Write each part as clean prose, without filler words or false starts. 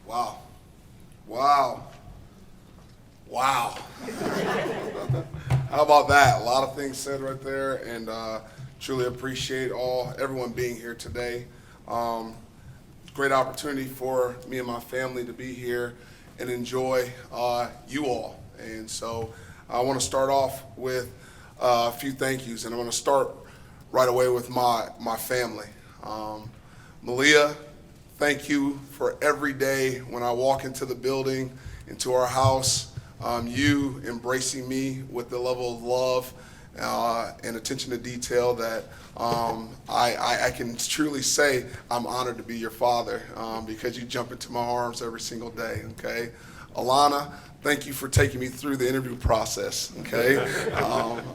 Wow. Wow. Wow. How about that? A lot of things said right there, and truly appreciate everyone being here today. Great opportunity for me and my family to be here and enjoy you all. And so I want to start off with a few thank yous, and I want to start right away with my family. Malia, thank you for every day when I walk into the building, into our house, you embracing me with the level of love and attention to detail that I can truly say I'm honored to be your father because you jump into my arms every single day, okay? Alana, thank you for taking me through the interview process, okay?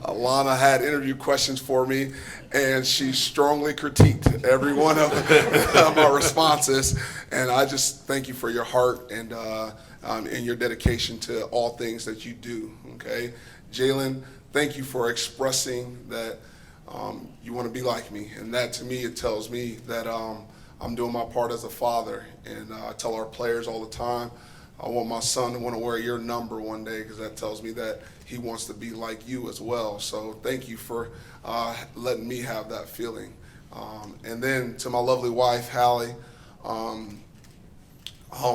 Alana had interview questions for me, and she strongly critiqued every one of my responses, and I just thank you for your heart and your dedication to all things that you do, okay? Jalen, thank you for expressing that you want to be like me, and that to me, it tells me that I'm doing my part as a father, and I tell our players all the time, I want my son to want to wear your number one day because that tells me that he wants to be like you as well. So thank you for letting me have that feeling. And then to my lovely wife, Hallie, oh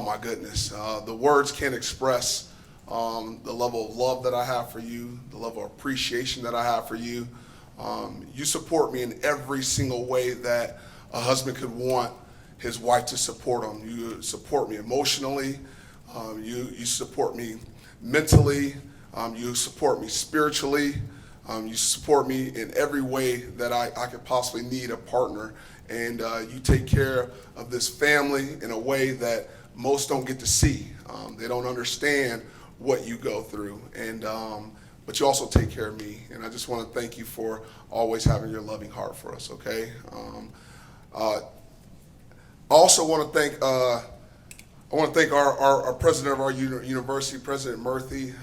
my goodness, the words can't express the level of love that I have for you, the level of appreciation that I have for you. You support me in every single way that a husband could want his wife to support him. You support me emotionally. You support me mentally, you support me spiritually, you support me in every way that I could possibly need a partner, and you take care of this family in a way that most don't get to see. They don't understand what you go through, and but you also take care of me, and I just want to thank you for always having your loving heart for us, okay? I also want to thank our president of our university, President Murthy.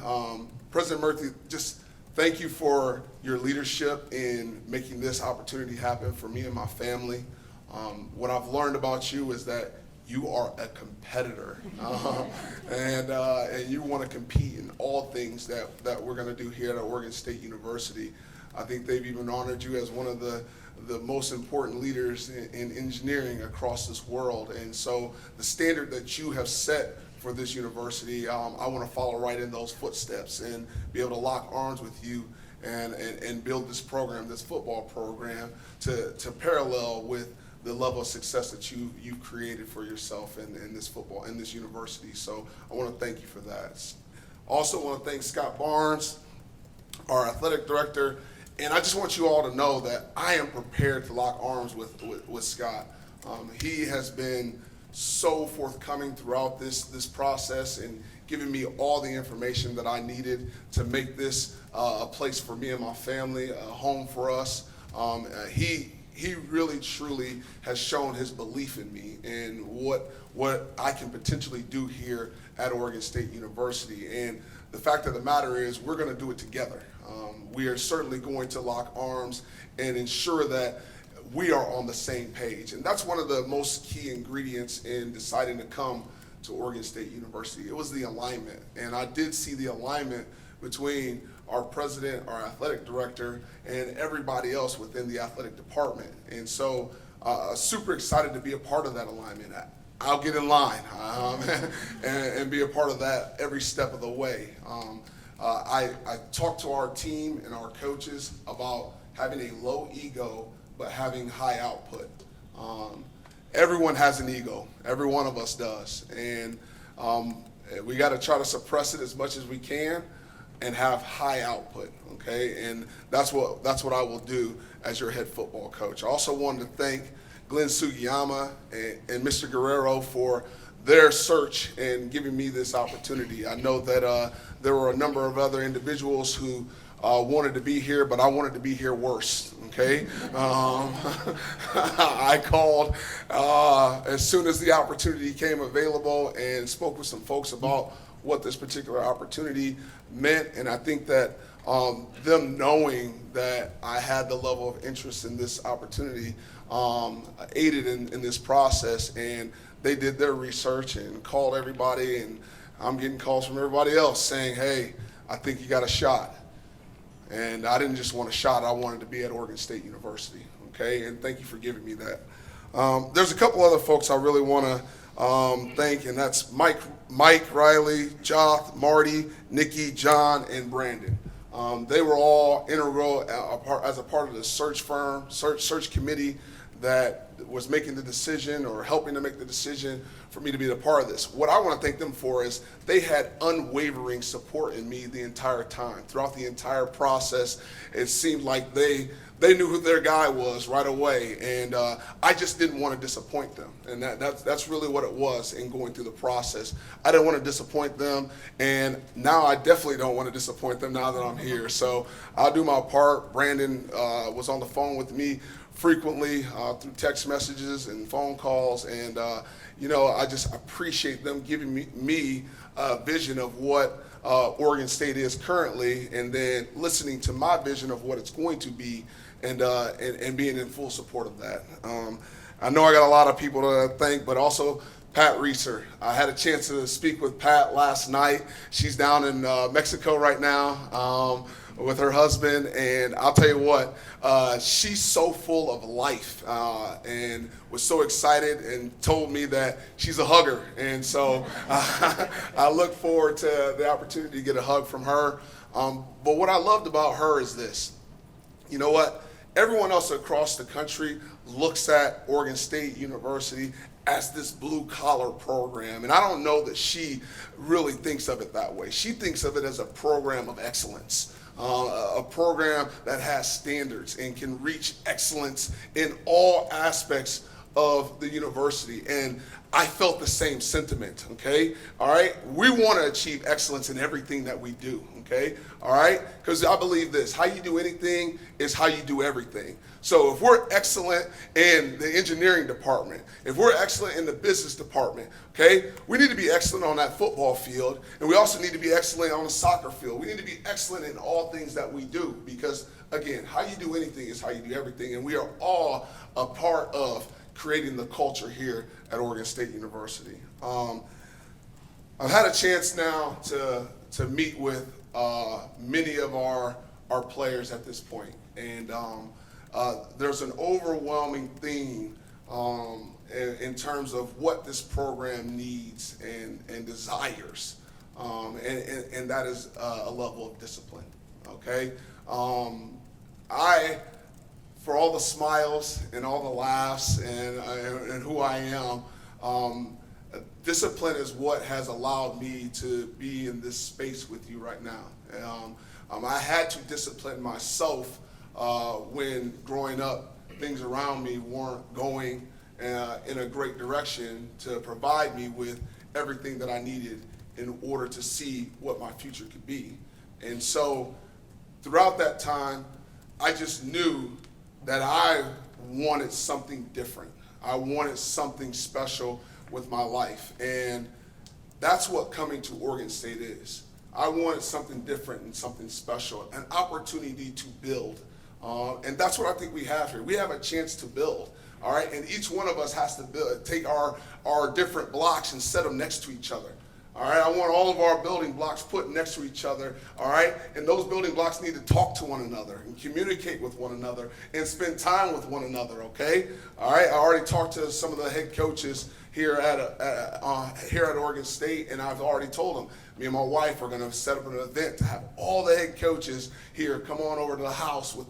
President Murthy, just thank you for your leadership in making this opportunity happen for me and my family. What I've learned about you is that you are a competitor, and you want to compete in all things that we're going to do here at Oregon State University. I think they've even honored you as one of the most important leaders in engineering across this world. And so the standard that you have set for this university, I want to follow right in those footsteps and be able to lock arms with you and build this program, this football program, to parallel with the level of success that you've created for yourself in this university. So I want to thank you for that. Also want to thank Scott Barnes, our athletic director. And I just want you all to know that I am prepared to lock arms with Scott. He has been so forthcoming throughout this process and giving me all the information that I needed to make this a place for me and my family, a home for us. He really, truly has shown his belief in me and what I can potentially do here at Oregon State University. And the fact of the matter is we're going to do it together. We are certainly going to lock arms and ensure that we are on the same page. And that's one of the most key ingredients in deciding to come to Oregon State University. It was the alignment. And I did see the alignment between our president, our athletic director, and everybody else within the athletic department. And so super excited to be a part of that alignment. I'll get in line and be a part of that every step of the way. I talked to our team and our coaches about having a low ego but having high output. Everyone has an ego. Every one of us does. And we got to try to suppress it as much as we can and have high output, okay? And that's what I will do as your head football coach. I also wanted to thank Glenn Sugiyama and Mr. Guerrero for their search and giving me this opportunity. I know that there were a number of other individuals who wanted to be here, but I wanted to be here worse, okay? I called as soon as the opportunity came available and spoke with some folks about what this particular opportunity meant, and I think that them knowing that I had the level of interest in this opportunity aided in this process, and they did their research and called everybody, and I'm getting calls from everybody else saying, hey, I think you got a shot. And I didn't just want a shot, I wanted to be at Oregon State University, okay? And thank you for giving me that. There's a couple other folks I really want to thank, and that's Mike, Riley, Joth, Marty, Nikki, John, and Brandon. They were all integral as a part of the search committee that was making the decision or helping to make the decision for me to be a part of this. What I want to thank them for is they had unwavering support in me the entire time. Throughout the entire process, it seemed like they knew who their guy was right away, and I just didn't want to disappoint them. And that's really what it was in going through the process. I didn't want to disappoint them, and now I definitely don't want to disappoint them now that I'm here. So I'll do my part. Brandon was on the phone with me frequently through text messages and phone calls, and I just appreciate them giving me a vision of what Oregon State is currently, and then listening to my vision of what it's going to be, and being in full support of that. I know I got a lot of people to thank, but also Pat Reeser. I had a chance to speak with Pat last night. She's down in Mexico right now with her husband, and I'll tell you what, she's so full of life and was so excited and told me that she's a hugger. And so I look forward to the opportunity to get a hug from her. But what I loved about her is this. You know what? Everyone else across the country looks at Oregon State University as this blue-collar program, and I don't know that she really thinks of it that way. She thinks of it as a program of excellence, a program that has standards and can reach excellence in all aspects of the university, and I felt the same sentiment, okay? All right? We want to achieve excellence in everything that we do, okay? All right? Because I believe this, how you do anything is how you do everything. So if we're excellent in the engineering department, if we're excellent in the business department, okay, we need to be excellent on that football field, and we also need to be excellent on the soccer field. We need to be excellent in all things that we do, because, again, how you do anything is how you do everything, and we are all a part of creating the culture here at Oregon State University. I've had a chance now to meet with many of our players at this point, and there's an overwhelming theme in terms of what this program needs and desires, and that is a level of discipline, okay? For all the smiles and all the laughs and who I am, discipline is what has allowed me to be in this space with you right now. I had to discipline myself when growing up, things around me weren't going in a great direction to provide me with everything that I needed in order to see what my future could be. And so throughout that time, I just knew that I wanted something different. I wanted something special with my life. And that's what coming to Oregon State is. I wanted something different and something special, an opportunity to build. And that's what I think we have here. We have a chance to build, all right? And each one of us has to take our different blocks and set them next to each other. All right, I want all of our building blocks put next to each other, all right? And those building blocks need to talk to one another and communicate with one another and spend time with one another, okay? All right, I already talked to some of the head coaches here at Oregon State, and I've already told them, me and my wife are gonna set up an event to have all the head coaches here come on over to the house with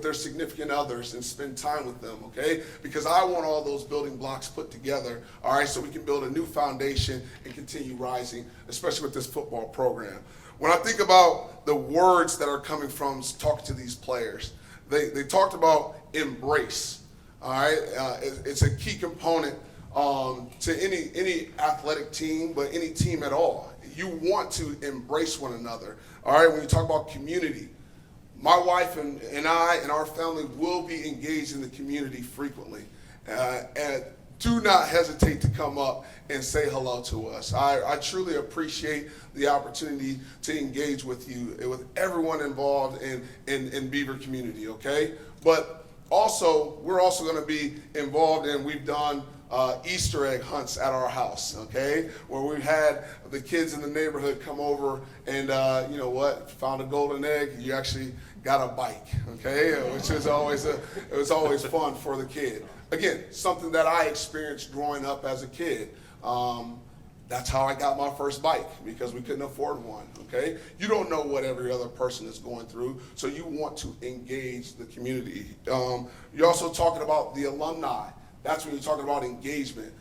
their significant others and spend time with them, okay? Because I want all those building blocks put together, all right, so we can build a new foundation and continue rising, especially with this football program. When I think about the words that are coming from talking to these players, they talked about embrace, all right? It's a key component to any athletic team, but any team at all. You want to embrace one another, all right? When you talk about community, my wife and I and our family will be engaged in the community frequently. And do not hesitate to come up and say hello to us. I truly appreciate the opportunity to engage with you, with everyone involved in Beaver community, okay? But also, we're also going to be involved in, we've done Easter egg hunts at our house, okay, where we had the kids in the neighborhood come over and, you know what, found a golden egg, you actually got a bike, okay, which is always it was always fun for the kid. Again, something that I experienced growing up as a kid. That's how I got my first bike, because we couldn't afford one, okay? You don't know what every other person is going through, so you want to engage the community. You're also talking about the alumni. That's when you're talking about engagement.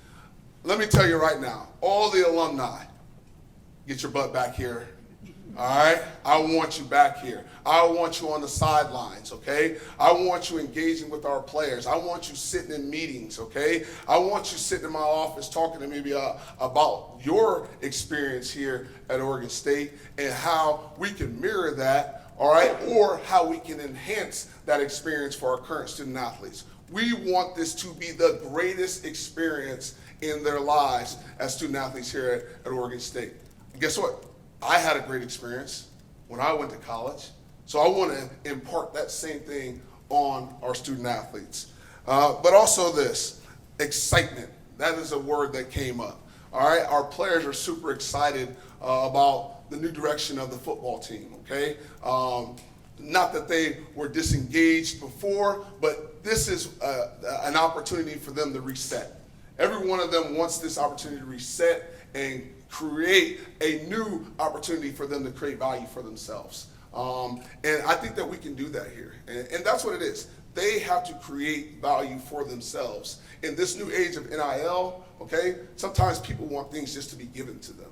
Let me tell you right now, all the alumni, get your butt back here. All right? I want you back here. I want you on the sidelines, okay? I want you engaging with our players. I want you sitting in meetings, okay? I want you sitting in my office talking to me about your experience here at Oregon State and how we can mirror that, all right, or how we can enhance that experience for our current student athletes. We want this to be the greatest experience in their lives as student athletes here at Oregon State. And guess what? I had a great experience when I went to college, so I want to impart that same thing on our student athletes. But also this, excitement. That is a word that came up. All right, our players are super excited about the new direction of the football team, okay? Not that they were disengaged before, but this is an opportunity for them to reset. Every one of them wants this opportunity to reset and create a new opportunity for them to create value for themselves. And I think that we can do that here. And that's what it is. They have to create value for themselves. In this new age of NIL, okay, sometimes people want things just to be given to them,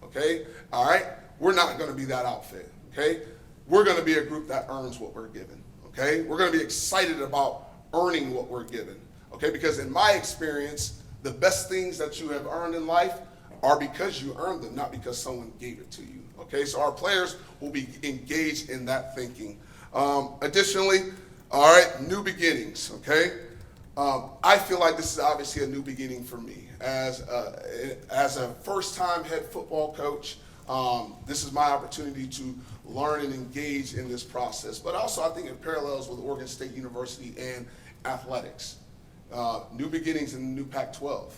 okay? All right? We're not going to be that outfit, okay? We're going to be a group that earns what we're given, okay? We're going to be excited about earning what we're given, okay? Because in my experience, the best things that you have earned in life are because you earned them, not because someone gave it to you, okay? So our players will be engaged in that thinking. Additionally, all right, new beginnings, okay? I feel like this is obviously a new beginning for me. As a first-time head football coach, this is my opportunity to learn and engage in this process. But also I think it parallels with Oregon State University and athletics. New beginnings in the new Pac-12.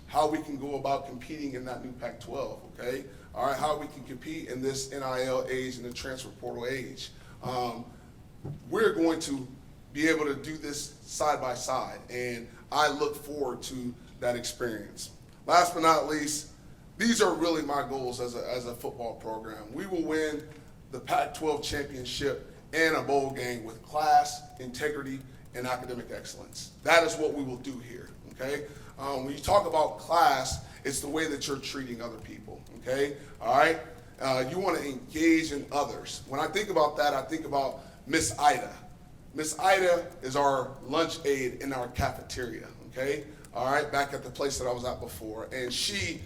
How we can go about competing in that new Pac-12, okay? All right, how we can compete in this NIL age and the transfer portal age. We're going to be able to do this side by side, and I look forward to that experience. Last but not least, these are really my goals as a football program. We will win the Pac-12 championship and a bowl game with class, integrity, and academic excellence. That is what we will do here, okay? When you talk about class, it's the way that you're treating other people, okay? All right? You want to engage in others. When I think about that, I think about Miss Ida. Miss Ida is our lunch aide in our cafeteria, okay? All right, back at the place that I was at before. And she,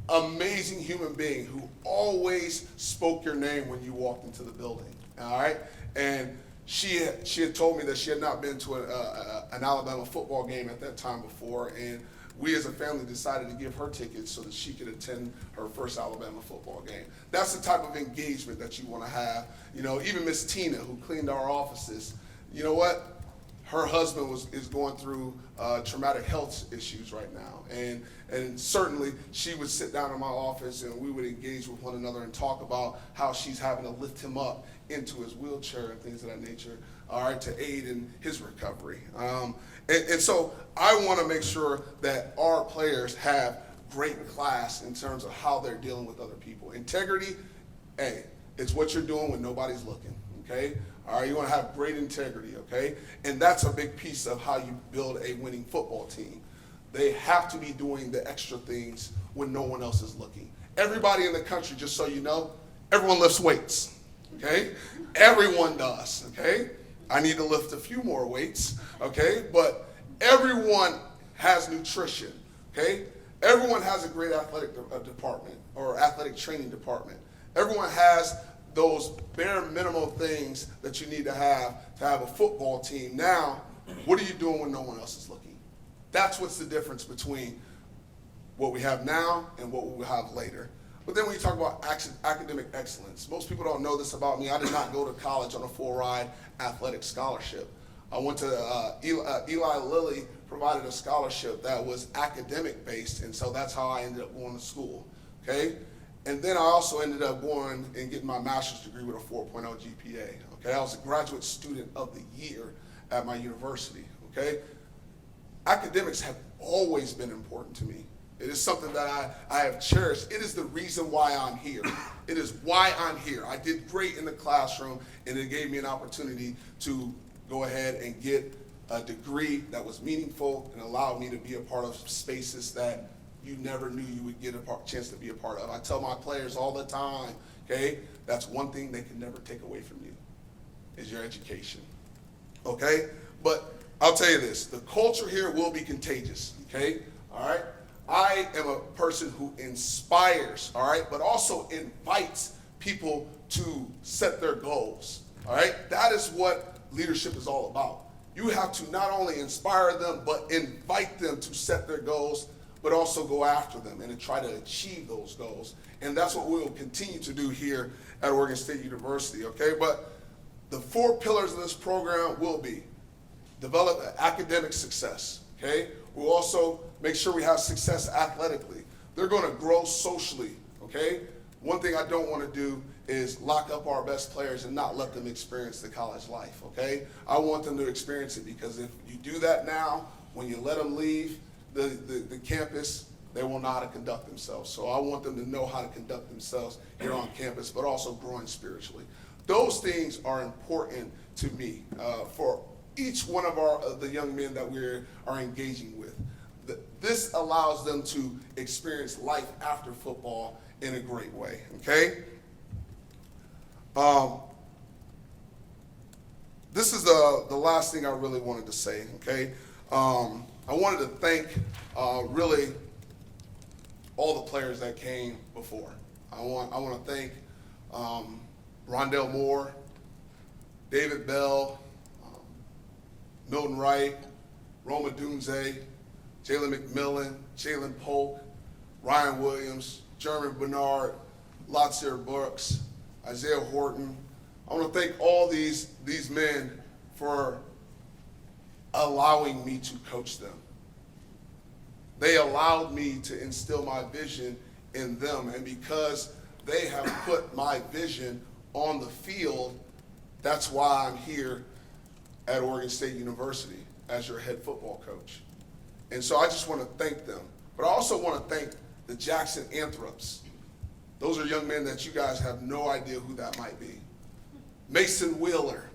amazing human being who always spoke your name when you walked into the building, all right? And she had told me that she had not been to an Alabama football game at that time before, and we as a family decided to give her tickets so that she could attend her first Alabama football game. That's the type of engagement that you want to have. You know, even Miss Tina, who cleaned our offices, you know what? Her husband is going through traumatic health issues right now, and certainly she would sit down in my office and we would engage with one another and talk about how she's having to lift him up into his wheelchair and things of that nature, all right, to aid in his recovery. And so I want to make sure that our players have great class in terms of how they're dealing with other people. Integrity, hey, it's what you're doing when nobody's looking, okay? All right, you want to have great integrity, okay? And that's a big piece of how you build a winning football team. They have to be doing the extra things when no one else is looking. Everybody in the country, just so you know, everyone lifts weights, okay? Everyone does, okay? I need to lift a few more weights, okay? But everyone has nutrition, okay? Everyone has a great athletic department or athletic training department. Everyone has those bare minimum things that you need to have a football team. Now, what are you doing when no one else is looking? That's what's the difference between what we have now and what we will have later. But then when you talk about academic excellence, most people don't know this about me. I did not go to college on a full ride athletic scholarship. I went to Eli Lilly provided a scholarship that was academic based, and so that's how I ended up going to school, okay? And then I also ended up going and getting my master's degree with a 4.0 GPA, okay? I was a graduate student of the year at my university, okay? Academics have always been important to me. It is something that I have cherished. It is the reason why I'm here. It is why I'm here. I did great in the classroom, and it gave me an opportunity to go ahead and get a degree that was meaningful and allowed me to be a part of spaces that you never knew you would get a chance to be a part of. I tell my players all the time, okay, that's one thing they can never take away from you, is your education, okay? But I'll tell you this, the culture here will be contagious, okay, all right? I am a person who inspires, all right, but also invites people to set their goals, all right? That is what leadership is all about. You have to not only inspire them, but invite them to set their goals, but also go after them and to try to achieve those goals. And that's what we will continue to do here at Oregon State University, okay? But the 4 pillars of this program will be develop academic success, okay? We'll also make sure we have success athletically. They're going to grow socially, okay? One thing I don't want to do is lock up our best players and not let them experience the college life, okay? I want them to experience it, because if you do that now, when you let them leave the campus, they will know how to conduct themselves. So I want them to know how to conduct themselves here on campus, but also growing spiritually. Those things are important to me for each one of the young men that we are engaging with. This allows them to experience life after football in a great way, okay? This is the last thing I really wanted to say, okay? I wanted to thank really all the players that came before. I want to thank Rondell Moore, David Bell, Milton Wright, Roma Dunze, Jalen McMillan, Jalen Polk, Ryan Williams, Jeremy Bernard, Latsier Brooks, Isaiah Horton. I want to thank all these men for allowing me to coach them. They allowed me to instill my vision in them, and because they have put my vision on the field, that's why I'm here at Oregon State University as your head football coach. And so I just want to thank them. But I also want to thank the Jackson Anthrops. Those are young men that you guys have no idea who that might be. Mason Wheeler.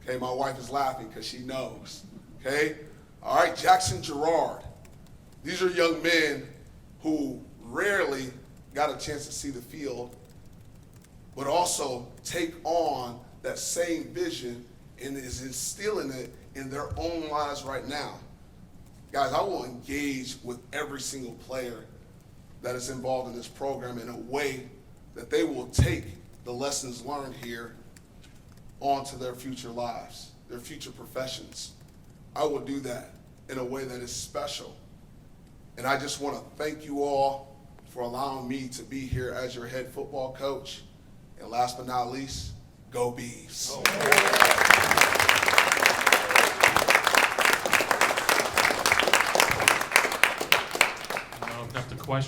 Okay, my wife is laughing because she knows. Okay? All right, Jackson Gerard. These are young men who rarely got a chance to see the field, but also take on that same vision and is instilling it in their own lives right now. Guys, I will engage with every single player that is involved in this program in a way that they will take the lessons learned here onto their future lives, their future professions. I will do that in a way that is special. And I just want to thank you all for allowing me to be here as your head football coach. And last but not least, go Beavs. Oh. We're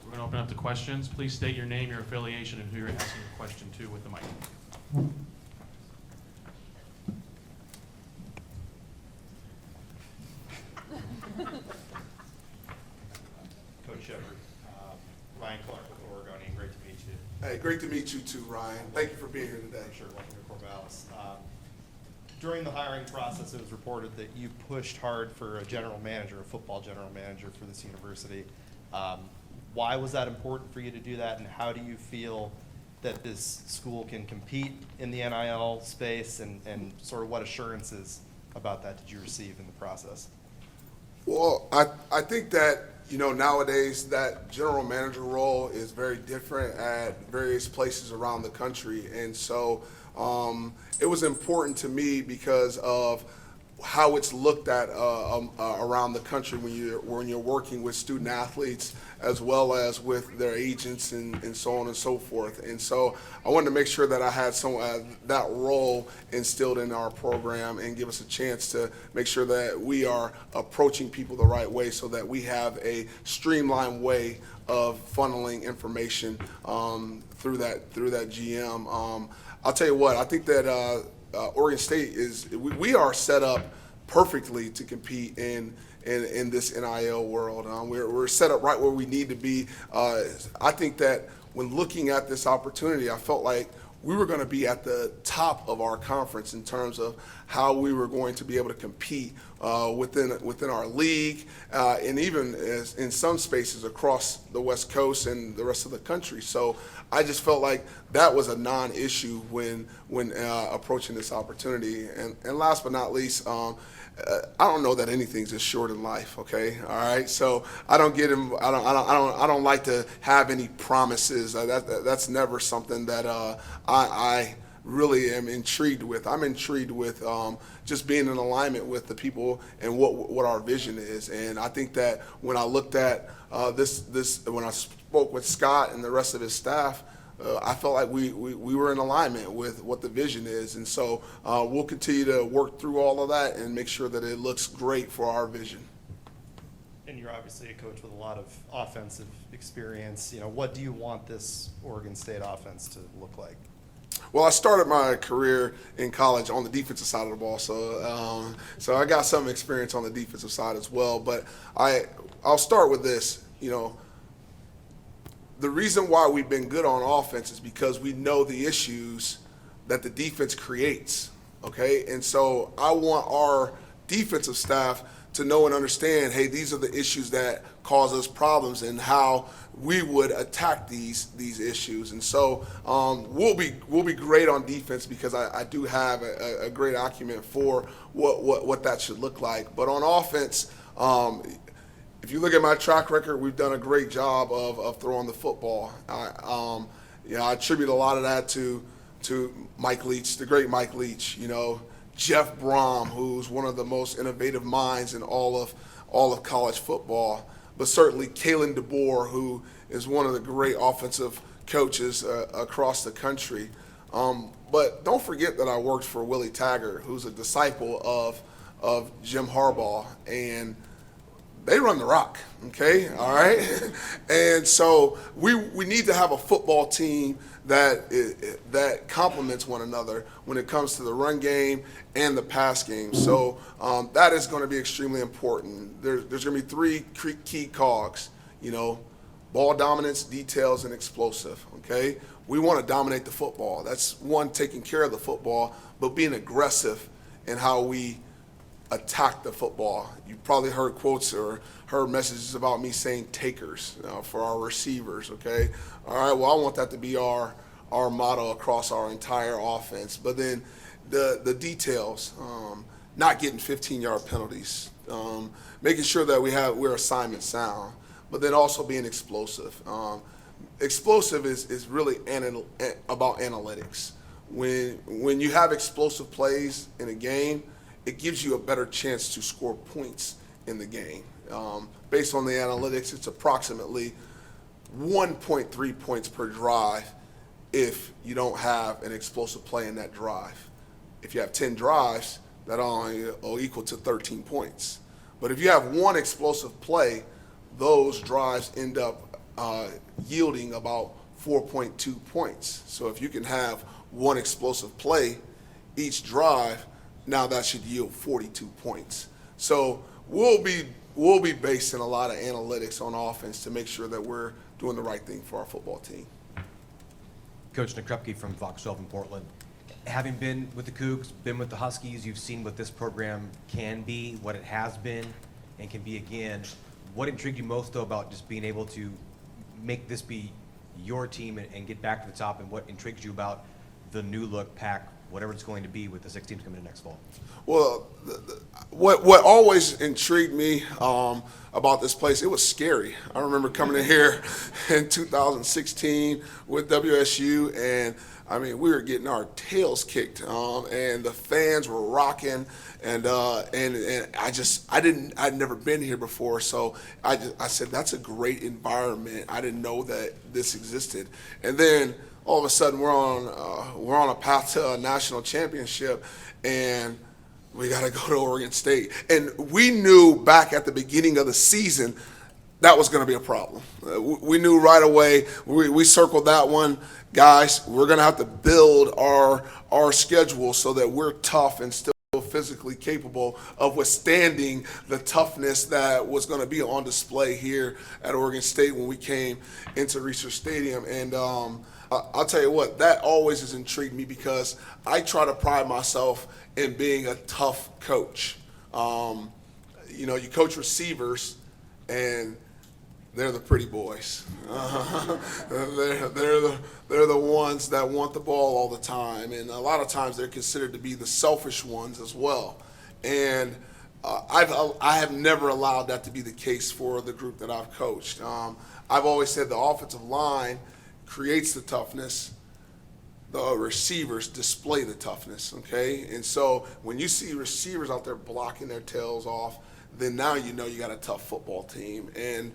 going to open up to questions. Please state your name, your affiliation, and who you're asking your question to with the mic. Coach Shephard, Ryan Clark with Oregonian, great to meet you. Hey, great to meet you too, Ryan. Thank you for being here today. Sure, welcome to Corvallis. During the hiring process, it was reported that you pushed hard for a general manager, a football general manager for this university. Why was that important for you to do that, and how do you feel that this school can compete in the NIL space, and sort of what assurances about that did you receive in the process? Well, I think that, nowadays that general manager role is very different at various places around the country. And so it was important to me because of how it's looked at around the country when you're working with student athletes as well as with their agents and so on and so forth. And so I wanted to make sure that I had that role instilled in our program and give us a chance to make sure that we are approaching people the right way so that we have a streamlined way of funneling information through that GM. I'll tell you what, I think that Oregon State we are set up perfectly to compete in this NIL world. We're set up right where we need to be. I think that when looking at this opportunity, I felt like we were going to be at the top of our conference in terms of how we were going to be able to compete within our league and even in some spaces across the West Coast and the rest of the country. So I just felt like that was a non-issue when approaching this opportunity. And last but not least, I don't know that anything's as short in life. Okay, all right. So I don't like to have any promises. That's never something that I really am intrigued with. I'm intrigued with just being in alignment with the people and what our vision is. And I think that when I looked at when I spoke with Scott and the rest of his staff, I felt like we were in alignment with what the vision is. And so we'll continue to work through all of that and make sure that it looks great for our vision. And you're obviously a coach with a lot of offensive experience. What do you want this Oregon State offense to look like? Well, I started my career in college on the defensive side of the ball, so I got some experience on the defensive side as well. But I'll start with this. The reason why we've been good on offense is because we know the issues that the defense creates, okay? And so I want our defensive staff to know and understand, hey, these are the issues that cause us problems and how we would attack these issues. And so we'll be great on defense because I do have a great acumen for what that should look like. But on offense, if you look at my track record, we've done a great job of throwing the football. I attribute a lot of that to Mike Leach, the great Mike Leach. Jeff Brom, who's one of the most innovative minds in all of college football, but certainly Kalen DeBoer, who is one of the great offensive coaches across the country. But don't forget that I worked for Willie Taggart, who's a disciple of Jim Harbaugh, and they run the rock, okay, all right? And so we need to have a football team that complements one another when it comes to the run game and the pass game. So that is going to be extremely important. There's going to be three key cogs, ball dominance, details, and explosive, okay? We want to dominate the football. That's one, taking care of the football, but being aggressive in how we attack the football. You probably heard quotes or heard messages about me saying takers for our receivers, okay? All right, well, I want that to be our motto across our entire offense. But then the details, not getting 15-yard penalties, making sure that we're assignment sound, but then also being explosive. Explosive is really about analytics. When you have explosive plays in a game, it gives you a better chance to score points in the game. Based on the analytics, it's approximately 1.3 points per drive if you don't have an explosive play in that drive. If you have 10 drives, that only will equal to 13 points. But if you have one explosive play, those drives end up yielding about 4.2 points. So if you can have one explosive play each drive, now that should yield 42 points. So we'll be basing a lot of analytics on offense to make sure that we're doing the right thing for our football team. Coach Nakrupke from Fox 12 in Portland. Having been with the Cougs, been with the Huskies, you've seen what this program can be, what it has been, and can be again. What intrigued you most, though, about just being able to make this be your team and get back to the top, and what intrigues you about the new look pack, whatever it's going to be with the 6 teams coming in next fall? Well, what always intrigued me about this place, it was scary. I remember coming in here in 2016 with WSU, and I mean, we were getting our tails kicked, and the fans were rocking, and I'd never been here before, so I said, that's a great environment. I didn't know that this existed, and then all of a sudden we're on a path to a national championship, and we got to go to Oregon State, and we knew back at the beginning of the season that was going to be a problem. We knew right away. We circled that one. Guys, we're going to have to build our schedule so that we're tough and still physically capable of withstanding the toughness that was going to be on display here at Oregon State when we came into Research Stadium. And I'll tell you what, that always has intrigued me because I try to pride myself in being a tough coach. You know, you coach receivers, and they're the pretty boys. They're the ones that want the ball all the time, and a lot of times they're considered to be the selfish ones as well. And I have never allowed that to be the case for the group that I've coached. I've always said the offensive line creates the toughness. The receivers display the toughness, okay? And so when you see receivers out there blocking their tails off, then now you know you got a tough football team. And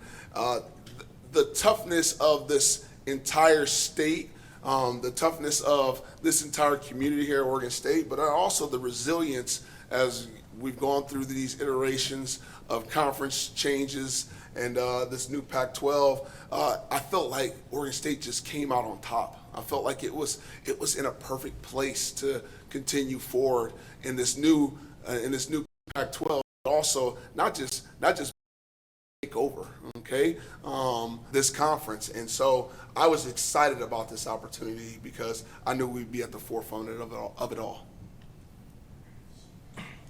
the toughness of this entire state, the toughness of this entire community here at Oregon State, but also the resilience as we've gone through these iterations of conference changes and this new Pac-12, I felt like Oregon State just came out on top. I felt like it was in a perfect place to continue forward in this new Pac-12. Also, not just take over, okay, this conference. And so I was excited about this opportunity because I knew we'd be at the forefront of it all.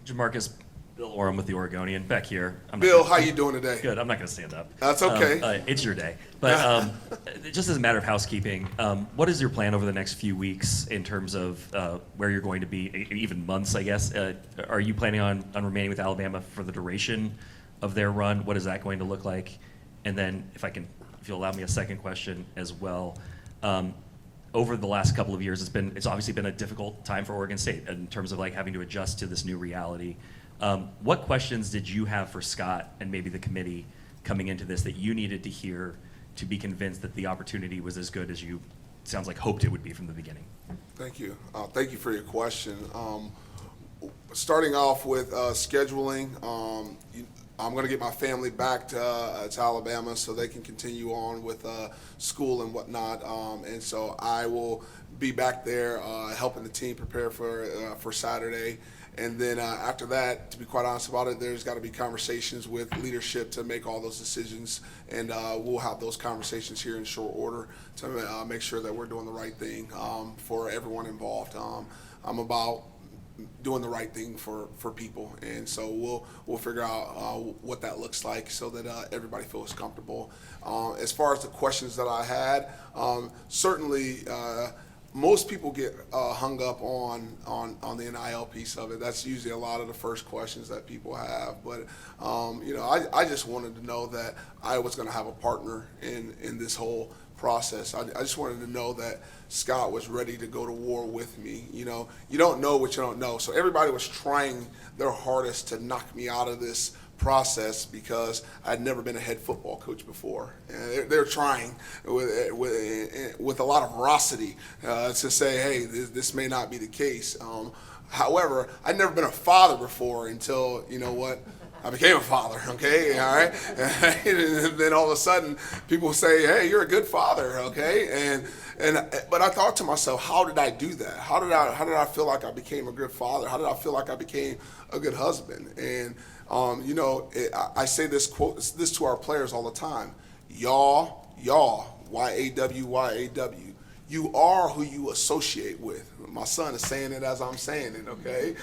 JaMarcus, Bill Oram with the Oregonian, back here. Bill, how you doing today? Good. I'm not going to stand up. That's okay. It's your day. But just as a matter of housekeeping, what is your plan over the next few weeks in terms of where you're going to be, even months, I guess? Are you planning on remaining with Alabama for the duration of their run? What is that going to look like? And then, if you'll allow me a second question as well. Over the last couple of years, it's obviously been a difficult time for Oregon State in terms of like having to adjust to this new reality. What questions did you have for Scott and maybe the committee coming into this that you needed to hear to be convinced that the opportunity was as good as you, sounds like, hoped it would be from the beginning? Thank you. Thank you for your question. Starting off with scheduling, I'm going to get my family back to Alabama so they can continue on with school and whatnot. And so I will be back there helping the team prepare for Saturday. And then after that, to be quite honest about it, there's got to be conversations with leadership to make all those decisions. And we'll have those conversations here in short order to make sure that we're doing the right thing for everyone involved. I'm about doing the right thing for people, and so we'll figure out what that looks like so that everybody feels comfortable. As far as the questions that I had, certainly most people get hung up on the NIL piece of it. That's usually a lot of the first questions that people have. But I just wanted to know that I was going to have a partner in this whole process. I just wanted to know that Scott was ready to go to war with me. You don't know what you don't know. So everybody was trying their hardest to knock me out of this process because I'd never been a head football coach before. And they're trying with a lot of ferocity to say, hey, this may not be the case. However, I'd never been a father before until, I became a father, okay, all right? And then all of a sudden, people say, hey, you're a good father, okay? But I thought to myself, how did I do that? How did I feel like I became a good father? How did I feel like I became a good husband? And I say this to our players all the time. Y'all, Y-A-W, Y-A-W. You are who you associate with. My son is saying it as I'm saying it, okay?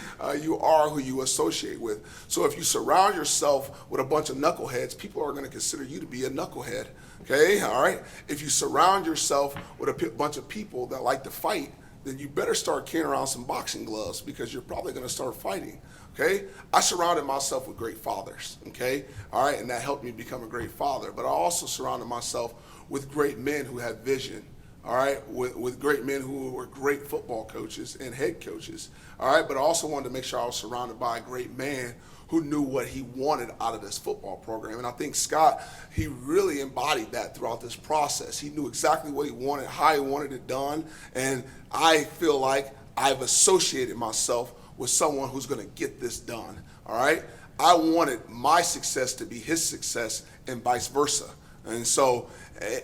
You are who you associate with. So if you surround yourself with a bunch of knuckleheads, people are going to consider you to be a knucklehead, okay? All right? If you surround yourself with a bunch of people that like to fight, then you better start carrying around some boxing gloves because you're probably going to start fighting, okay? I surrounded myself with great fathers, okay? All right? And that helped me become a great father. But I also surrounded myself with great men who had vision. all right, with great men who were great football coaches and head coaches, all right, but I also wanted to make sure I was surrounded by a great man who knew what he wanted out of this football program. And I think Scott, he really embodied that throughout this process. He knew exactly what he wanted, how he wanted it done, and I feel like I've associated myself with someone who's going to get this done, all right? I wanted my success to be his success and vice versa. And so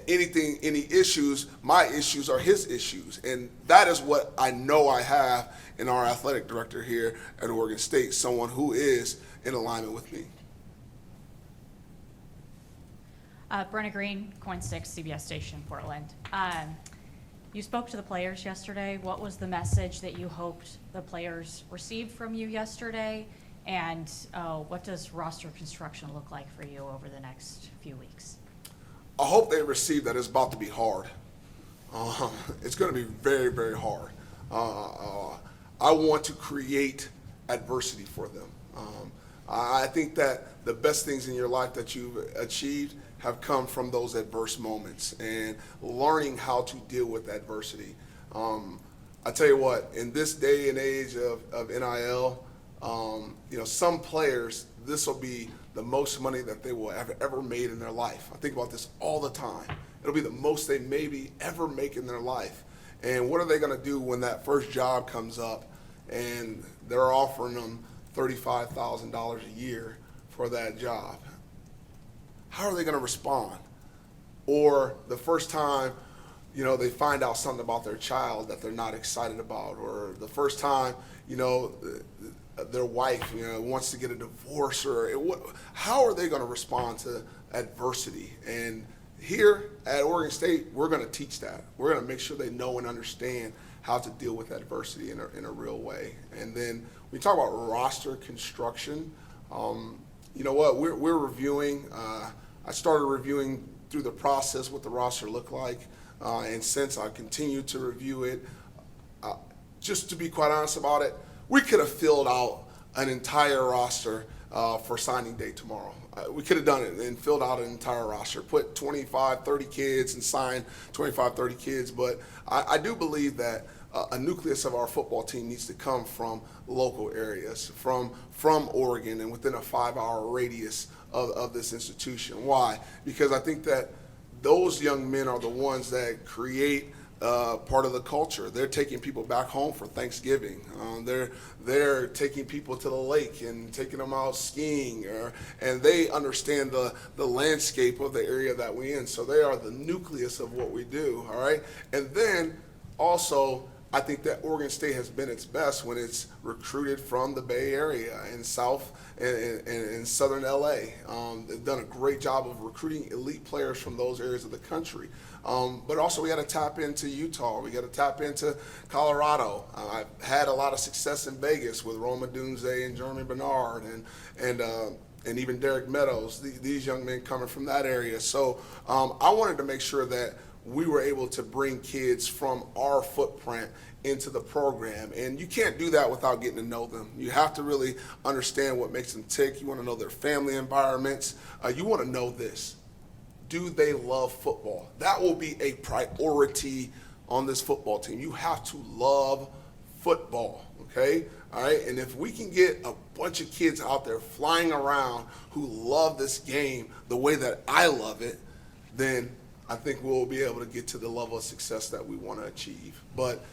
any issues, my issues are his issues. And that is what I know I have in our athletic director here at Oregon State, someone who is in alignment with me. Brenna Green, Coin 6, CBS Station, Portland. You spoke to the players yesterday. What was the message that you hoped the players received from you yesterday? And what does roster construction look like for you over the next few weeks? I hope they receive that it's about to be hard. It's going to be very, very hard. I want to create adversity for them. I think that the best things in your life that you've achieved have come from those adverse moments and learning how to deal with adversity. I tell you what, in this day and age of NIL, some players, this will be the most money that they will have ever made in their life. I think about this all the time. It'll be the most they maybe ever make in their life. And what are they going to do when that first job comes up and they're offering them $35,000 a year for that job? How are they going to respond? Or the first time, they find out something about their child that they're not excited about, or the first time, their wife, wants to get a divorce, or how are they going to respond to adversity? And here at Oregon State, we're going to teach that. We're going to make sure they know and understand how to deal with adversity in a real way. And then we talk about roster construction. You know what? We're reviewing. I started reviewing through the process what the roster looked like, and since I continue to review it, just to be quite honest about it, we could have filled out an entire roster for signing day tomorrow. We could have done it and filled out an entire roster, put 25, 30 kids and signed 25, 30 kids. But I do believe that a nucleus of our football team needs to come from local areas, from Oregon and within a 5-hour radius of this institution. Why? Because I think that those young men are the ones that create part of the culture. They're taking people back home for Thanksgiving. They're taking people to the lake and taking them out skiing, and they understand the landscape of the area that we're in. So they are the nucleus of what we do. All right, and then also, I think that Oregon State has been its best when it's recruited from the Bay Area and South and Southern LA. They've done a great job of recruiting elite players from those areas of the country. But also we got to tap into Utah. We got to tap into Colorado. I've had a lot of success in Vegas with Roma Dunze and Jeremy Bernard and even Derek Meadows, these young men coming from that area. So I wanted to make sure that we were able to bring kids from our footprint into the program. And you can't do that without getting to know them. You have to really understand what makes them tick. You want to know their family environments. You want to know this. Do they love football? That will be a priority on this football team. You have to love football, okay? All right, and if we can get a bunch of kids out there flying around who love this game the way that I love it, then I think we'll be able to get to the level of success that we want to achieve. But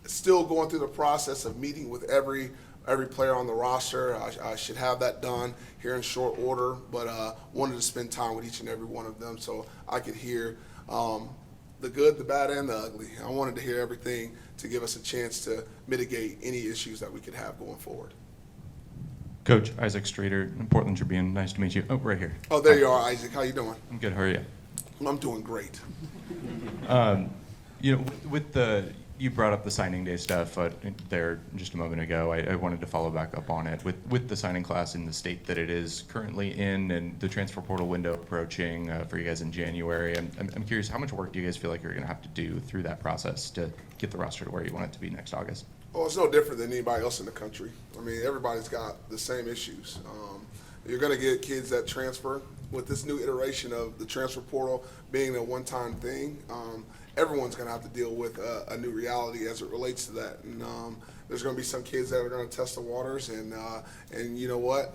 still going through the process of meeting with every player on the roster. I should have that done here in short order, but wanted to spend time with each and every one of them so I could hear the good, the bad, and the ugly. I wanted to hear everything to give us a chance to mitigate any issues that we could have going forward. Coach Isaac Streeter, Portland Tribune. Nice to meet you. Oh, right here. Oh, there you are, Isaac. How you doing? I'm good. How are you? I'm doing great. You brought up the signing day stuff there just a moment ago. I wanted to follow back up on it. With the signing class in the state that it is currently in and the transfer portal window approaching for you guys in January, I'm curious, how much work do you guys feel like you're going to have to do through that process to get the roster to where you want it to be next August? Well, it's no different than anybody else in the country. I mean, everybody's got the same issues. You're going to get kids that transfer. With this new iteration of the transfer portal being a one-time thing, everyone's going to have to deal with a new reality as it relates to that. And there's going to be some kids that are going to test the waters, and you know what?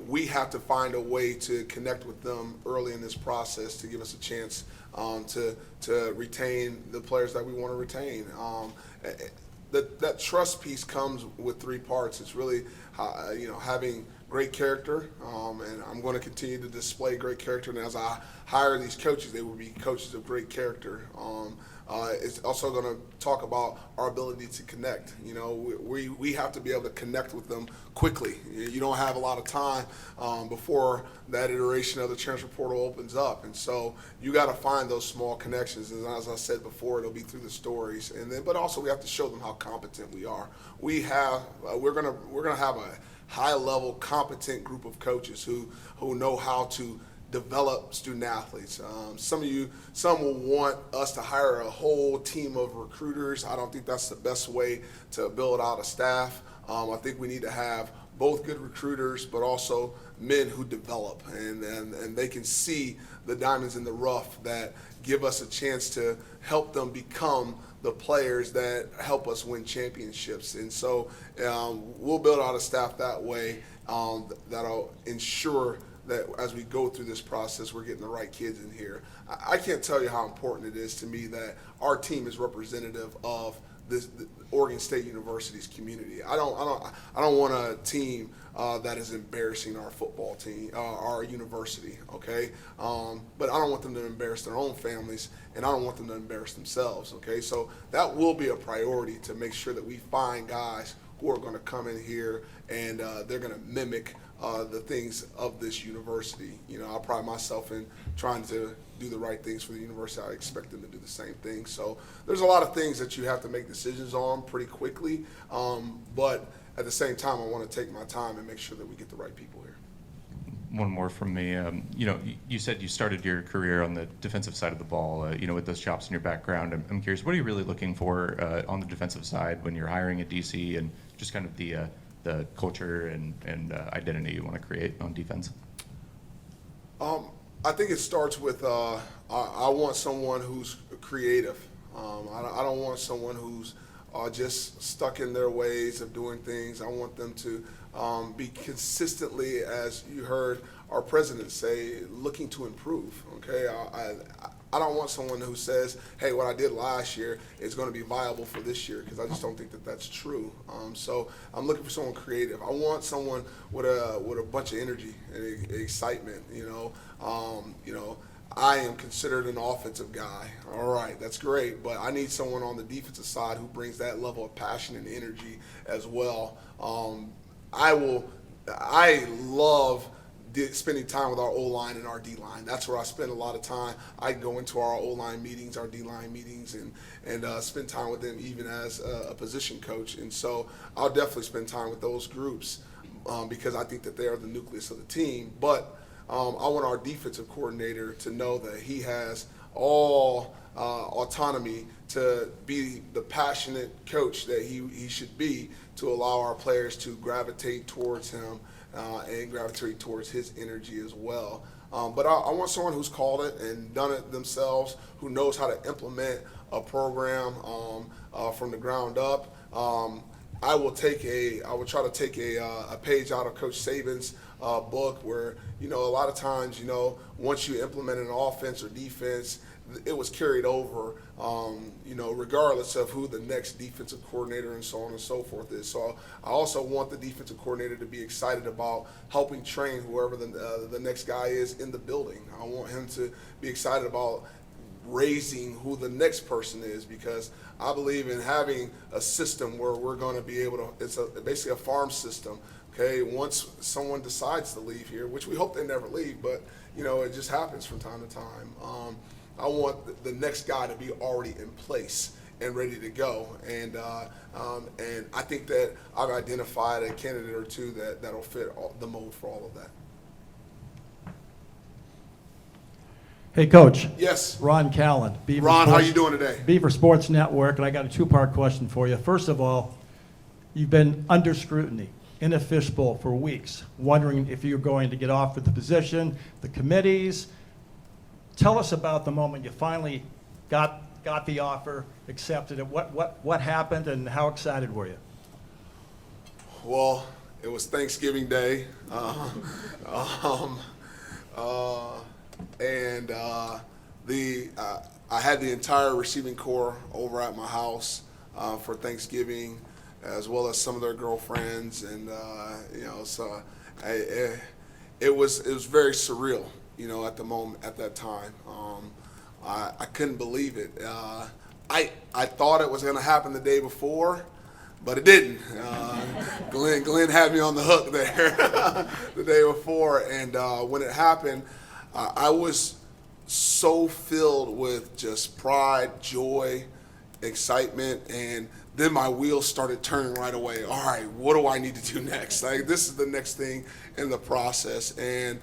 We have to find a way to connect with them early in this process to give us a chance to retain the players that we want to retain. That trust piece comes with three parts. It's really having great character, and I'm going to continue to display great character. And as I hire these coaches, they will be coaches of great character. It's also going to talk about our ability to connect. We have to be able to connect with them quickly. You don't have a lot of time before that iteration of the transfer portal opens up, and so you got to find those small connections. And as I said before, it'll be through the stories, but also we have to show them how competent we are. We're gonna have a high-level, competent group of coaches who know how to develop student athletes. Some will want us to hire a whole team of recruiters. I don't think that's the best way to build out a staff. I think we need to have both good recruiters, but also men who develop, and they can see the diamonds in the rough that give us a chance to help them become the players that help us win championships. And so we'll build out a staff that way that'll ensure that as we go through this process, we're getting the right kids in here. I can't tell you how important it is to me that our team is representative of the Oregon State University's community. I don't want a team that is embarrassing our football team, our university. Okay, but I don't want them to embarrass their own families, and I don't want them to embarrass themselves. Okay, so that will be a priority to make sure that we find guys who are going to come in here and they're going to mimic the things of this university. I pride myself in trying to do the right things for the university. I expect them to do the same thing. So there's a lot of things that you have to make decisions on pretty quickly, but at the same time, I want to take my time and make sure that we get the right people here. One more from me. You said you started your career on the defensive side of the ball, with those chops in your background. I'm curious, what are you really looking for on the defensive side when you're hiring a DC, and just kind of the culture and identity you want to create on defense? I think it starts with I want someone who's creative. I don't want someone who's just stuck in their ways of doing things. I want them to be consistently, as you heard our president say, looking to improve. Okay, I don't want someone who says, hey, what I did last year is going to be viable for this year, because I just don't think that that's true. So I'm looking for someone creative. I want someone with a bunch of energy and excitement. I am considered an offensive guy. All right, that's great, but I need someone on the defensive side who brings that level of passion and energy as well. I love spending time with our O-line and our D-line. That's where I spend a lot of time. I go into our O-line meetings, our D-line meetings, and spend time with them even as a position coach. And so I'll definitely spend time with those groups because I think that they are the nucleus of the team. But I want our defensive coordinator to know that he has all autonomy to be the passionate coach that he should be, to allow our players to gravitate towards him and gravitate towards his energy as well. But I want someone who's called it and done it themselves, who knows how to implement a program from the ground up. I will try to take a page out of Coach Saban's book, where a lot of times once you implement an offense or defense, it was carried over, regardless of who the next defensive coordinator and so on and so forth is. So I also want the defensive coordinator to be excited about helping train whoever the next guy is in the building. I want him to be excited about raising who the next person is, because I believe in having a system where we're going to be able to, it's basically a farm system. Okay, once someone decides to leave here, which we hope they never leave, but it just happens from time to time. I want the next guy to be already in place and ready to go, and I think that I've identified a candidate or two that'll fit the mold for all of that. Hey, Coach. Yes. Ron Callan. Beaver Ron, how Sports- you doing today? Beaver Sports Network, and I got a two-part question for you. First of all, you've been under scrutiny in a fishbowl for weeks, wondering if you're going to get offered the position, the committees. Tell us about the moment you finally got the offer, accepted it. What happened, and how excited were you? Well, it was Thanksgiving Day, and I had the entire receiving corps over at my house for Thanksgiving, as well as some of their girlfriends, and so it was very surreal, at the moment, at that time. I couldn't believe it. I thought it was going to happen the day before, but it didn't. Glenn had me on the hook there the day before, and when it happened, I was so filled with just pride, joy, excitement, and then my wheels started turning right away. All right, what do I need to do next? Like, this is the next thing in the process, and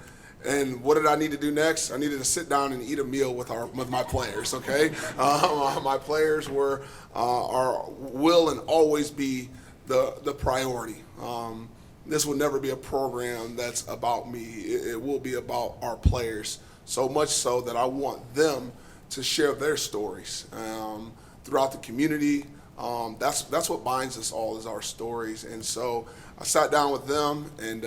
what did I need to do next? I needed to sit down and eat a meal with my players. Okay, my players will and always be the priority. This will never be a program that's about me. It will be about our players. So much so that I want them to share their stories throughout the community. That's what binds us all, is our stories. And so I sat down with them and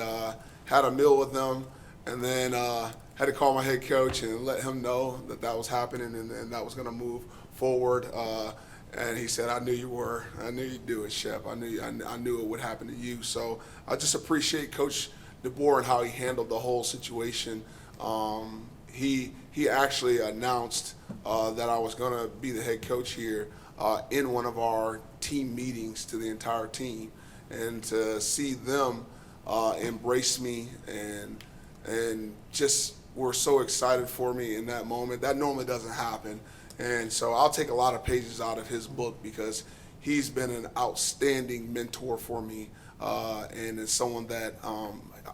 had a meal with them, and then had to call my head coach and let him know that was happening and that was going to move forward. And he said, "I knew you were. I knew you'd do it, Shep. I knew it would happen to you." So I just appreciate Coach DeBoer and how he handled the whole situation. He actually announced that I was going to be the head coach here in one of our team meetings to the entire team, and to see them embrace me and just were so excited for me in that moment. That normally doesn't happen. And so I'll take a lot of pages out of his book, because he's been an outstanding mentor for me, and is someone that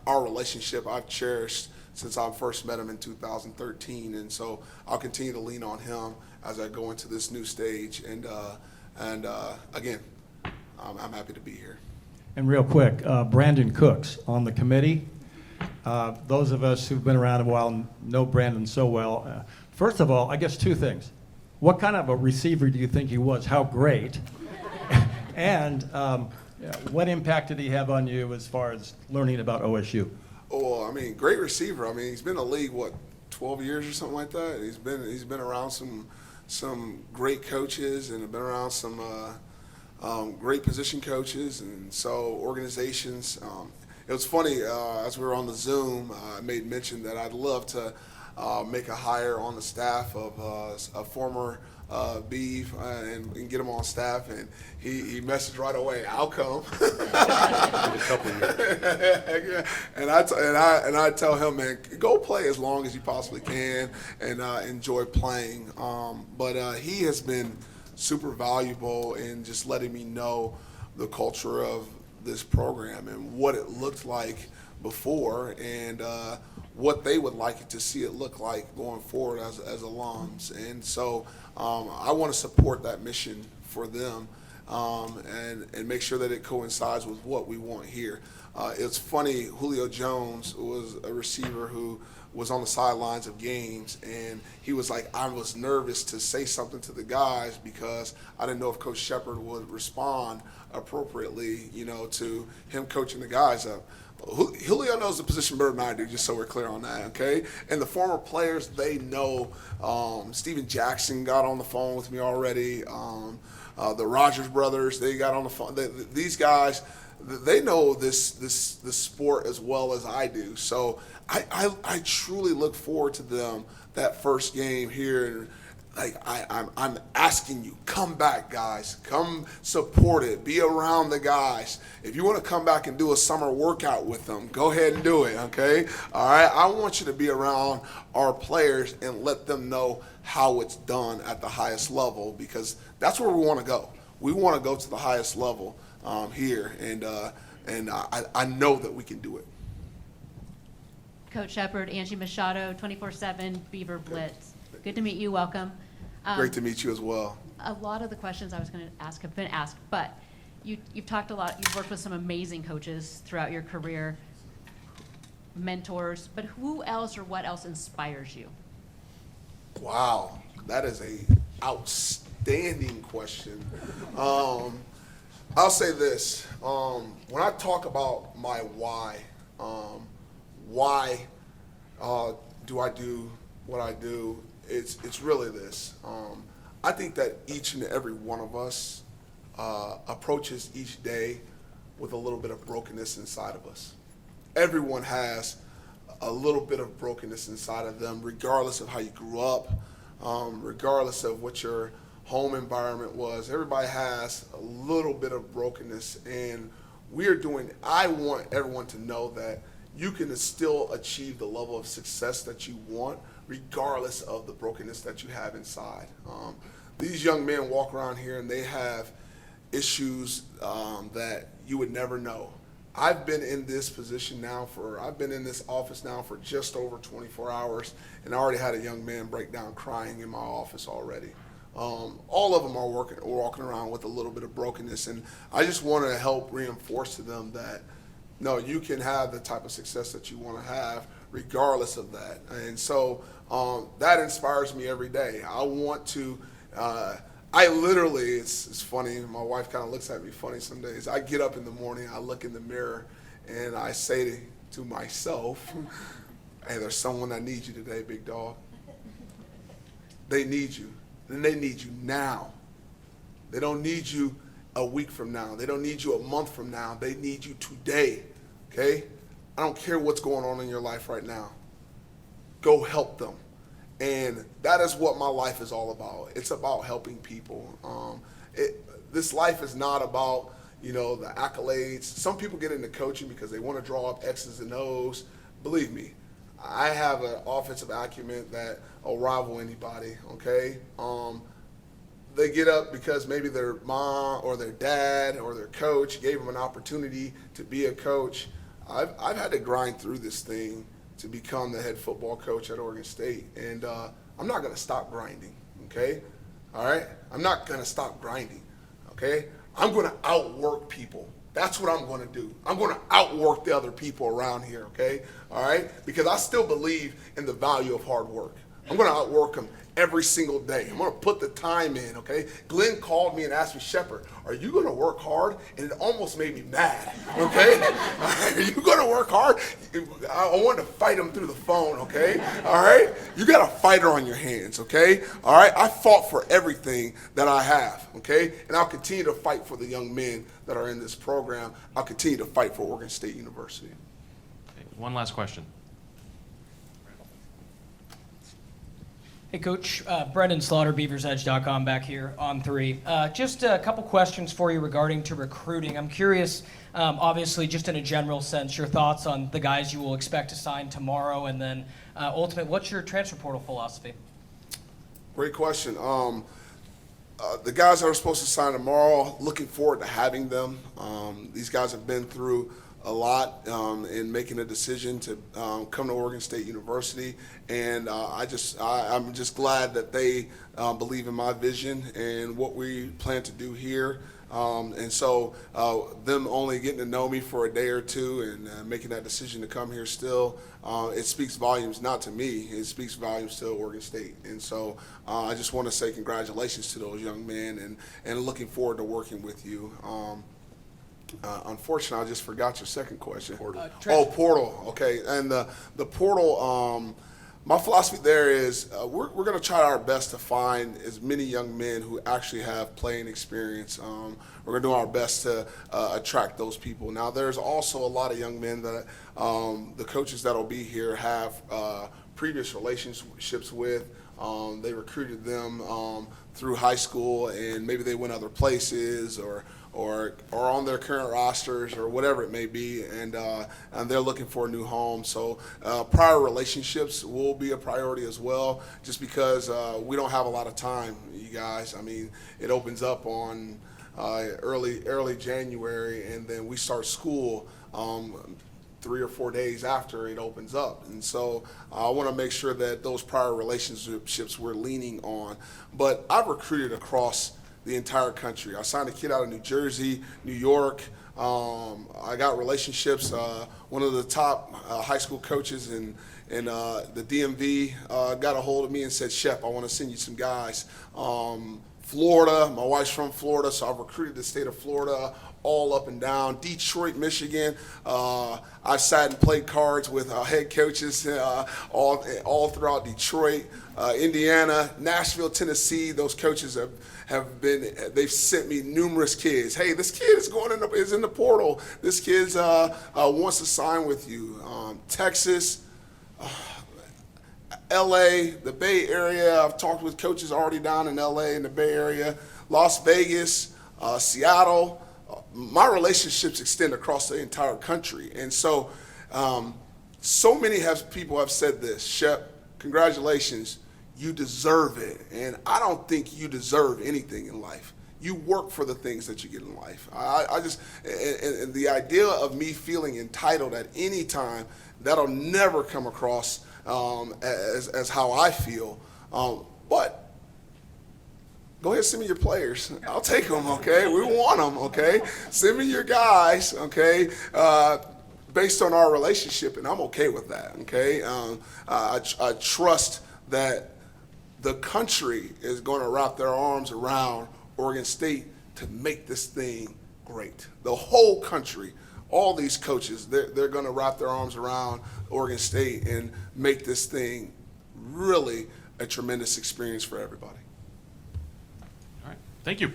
our relationship I've cherished since I first met him in 2013. And so I'll continue to lean on him as I go into this new stage. And again, I'm happy to be here. And real quick, Brandon Cooks on the committee. Those of us who've been around a while know Brandon so well. First of all, I guess two things. What kind of a receiver do you think he was? How great? And what impact did he have on you as far as learning about OSU? Oh, I mean, great receiver. I mean, he's been in the league, 12 years or something like that. He's been around some great coaches, and been around some great position coaches, and so organizations. It was funny, as we were on the Zoom, I made mention that I'd love to make a hire on the staff of a former Beeve and get him on staff, and he messaged right away, "I'll come." And I tell him, man, go play as long as you possibly can and enjoy playing. But he has been super valuable in just letting me know the culture of this program and what it looked like before, and what they would like to see it look like going forward as alums. And so I want to support that mission for them, and make sure that it coincides with what we want here. It's funny, Julio Jones was a receiver who was on the sidelines of games, and he was like, I was nervous to say something to the guys because I didn't know if Coach Shephard would respond appropriately, to him coaching the guys up. Julio knows the position better than I do, just so we're clear on that, okay? And the former players, they know. Steven Jackson got on the phone with me already. The Rogers brothers, they got on the phone. These guys, they know this sport as well as I do. So I truly look forward to them that first game here. And I'm asking you, come back, guys. Come support it. Be around the guys. If you want to come back and do a summer workout with them, go ahead and do it, okay? All right? I want you to be around our players and let them know how it's done at the highest level, because that's where we want to go. We want to go to the highest level here, and I know that we can do it. Coach Shephard, Angie Machado, 24/7 Beaver Blitz. Good to meet you. Welcome. Great to meet you as well. A lot of the questions I was going to ask have been asked, but You've talked a lot, you've worked with some amazing coaches throughout your career, mentors, but who else or what else inspires you? Wow, that is a outstanding question. I'll say this. When I talk about my why do I do what I do, it's really this. I think that each and every one of us approaches each day with a little bit of brokenness inside of us. Everyone has a little bit of brokenness inside of them, regardless of how you grew up, regardless of what your home environment was. Everybody has a little bit of brokenness, and I want everyone to know that you can still achieve the level of success that you want, regardless of the brokenness that you have inside. These young men walk around here and they have issues that you would never know. I've been in this office now for just over 24 hours, and I already had a young man break down crying in my office already. All of them are walking around with a little bit of brokenness, and I just want to help reinforce to them that, no, you can have the type of success that you want to have regardless of that. And so that inspires me every day. I want to, it's funny, my wife kind of looks at me funny some days. I get up in the morning, I look in the mirror, and I say to myself, hey, there's someone that needs you today, big dog. They need you, and they need you now. They don't need you a week from now. They don't need you a month from now. They need you today, okay? I don't care what's going on in your life right now. Go help them. And that is what my life is all about. It's about helping people. This life is not about, the accolades. Some people get into coaching because they want to draw up X's and O's. Believe me, I have an offensive acumen that will rival anybody, okay? They get up because maybe their mom or their dad or their coach gave them an opportunity to be a coach. I've had to grind through this thing to become the head football coach at Oregon State, and I'm not going to stop grinding, okay? All right? I'm not going to stop grinding, okay? I'm going to outwork people. That's what I'm going to do. I'm going to outwork the other people around here, okay? All right? Because I still believe in the value of hard work. I'm going to outwork them every single day. I'm going to put the time in, okay? Glenn called me and asked me, Shephard, are you going to work hard? And it almost made me mad, okay? Are you going to work hard? I wanted to fight him through the phone, okay? All right? You got a fighter on your hands, okay? All right? I fought for everything that I have, okay? And I'll continue to fight for the young men that are in this program. I'll continue to fight for Oregon State University. Okay, one last question. Hey, Coach. Brendan Slaughter, BeaversEdge.com, back here on 3. Just a couple questions for you regarding to recruiting. I'm curious, obviously, just in a general sense, your thoughts on the guys you will expect to sign tomorrow, and then ultimately, what's your transfer portal philosophy? Great question. The guys that are supposed to sign tomorrow, looking forward to having them. These guys have been through a lot in making a decision to come to Oregon State University, and I'm just glad that they believe in my vision and what we plan to do here. And so them only getting to know me for a day or two and making that decision to come here still, it speaks volumes not to me, it speaks volumes to Oregon State. And so I just want to say congratulations to those young men and looking forward to working with you. Unfortunately, I just forgot your second question. Portal. Okay, and the portal. My philosophy there is we're going to try our best to find as many young men who actually have playing experience. We're going to do our best to attract those people. Now, there's also a lot of young men that the coaches that will be here have previous relationships with. They recruited them through high school, and maybe they went other places or on their current rosters or whatever it may be, and they're looking for a new home. So prior relationships will be a priority as well, just because we don't have a lot of time, you guys. I mean, it opens up on early January, and then we start school 3 or 4 days after it opens up. And so I want to make sure that those prior relationships we're leaning on. But I've recruited across the entire country. I signed a kid out of New Jersey, New York. I got relationships. One of the top high school coaches in the DMV got a hold of me and said, "Shep, I want to send you some guys." Florida, my wife's from Florida, so I've recruited the state of Florida all up and down. Detroit, Michigan. I sat and played cards with head coaches all throughout Detroit, Indiana, Nashville, Tennessee. Those coaches they've sent me numerous kids. Hey, this kid is in the portal. This kid wants to sign with you. Texas, LA, the Bay Area. I've talked with coaches already down in LA in the Bay Area, Las Vegas, Seattle. My relationships extend across the entire country. And so, so many people have said this, "Shep, congratulations, you deserve it." And I don't think you deserve anything in life. You work for the things that you get in life. And the idea of me feeling entitled at any time, that'll never come across as how I feel. But go ahead, send me your players. I'll take them, okay? We want them, okay? Send me your guys, okay? Based on our relationship, and I'm okay with that, okay? I trust that the country is going to wrap their arms around Oregon State to make this thing great. The whole country, all these coaches, they're going to wrap their arms around Oregon State and make this thing really a tremendous experience for everybody. All right, thank you.